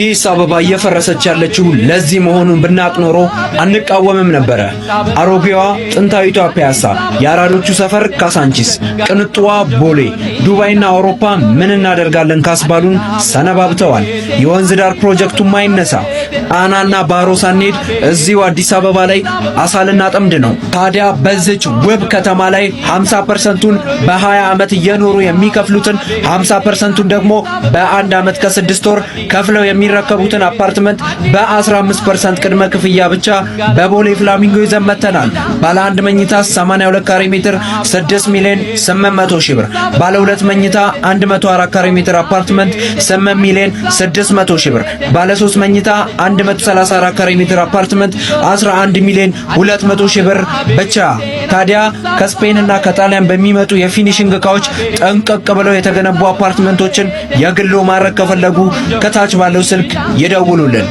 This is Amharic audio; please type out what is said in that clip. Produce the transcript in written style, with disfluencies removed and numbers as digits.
አዲስ አበባ እየፈረሰች ያለችው ለዚህ መሆኑን ብናቅ ኖሮ አንቃወምም ነበረ። አሮጌዋ ጥንታዊቷ ፒያሳ፣ የአራዶቹ ሰፈር ካሳንቺስ፣ ቅንጥዋ ቦሌ፣ ዱባይና አውሮፓ ምን እናደርጋለን ካስባሉን ሰነባብተዋል። የወንዝ ዳር ፕሮጀክቱም አይነሳ፣ ጣናና ባሮ ሳንሄድ እዚሁ አዲስ አበባ ላይ አሳ ልናጠምድ ነው። ታዲያ በዚች ውብ ከተማ ላይ 50%ቱን በ20 ዓመት እየኖሩ የሚከፍሉትን 50%ቱን ደግሞ በ1 ዓመት ከ6 ወር ከፍለው የሚረከቡትን አፓርትመንት በ15% ቅድመ ክፍያ ብቻ በቦሌ ፍላሚንጎ ይዘን መጥተናል። ባለ 1 መኝታ 82 ካሬ ሜትር 6 ሚሊዮን 800 ሺህ ብር፣ ባለ 2 መኝታ 104 ካሬ ሜትር አፓርትመንት 8 ሚሊዮን 600 ሺህ ብር፣ ባለ 3 መኝታ 134 ካሬ ሜትር አፓርትመንት 11 ሚሊዮን 200 ሺህ ብር ብቻ። ታዲያ ከስፔንና ከጣሊያን በሚመጡ የፊኒሺንግ እቃዎች ጠንቀቅ ብለው የተገነቡ አፓርትመንቶችን የግሎ ማድረግ ከፈለጉ ከታች ባለው ስልክ ይደውሉልን።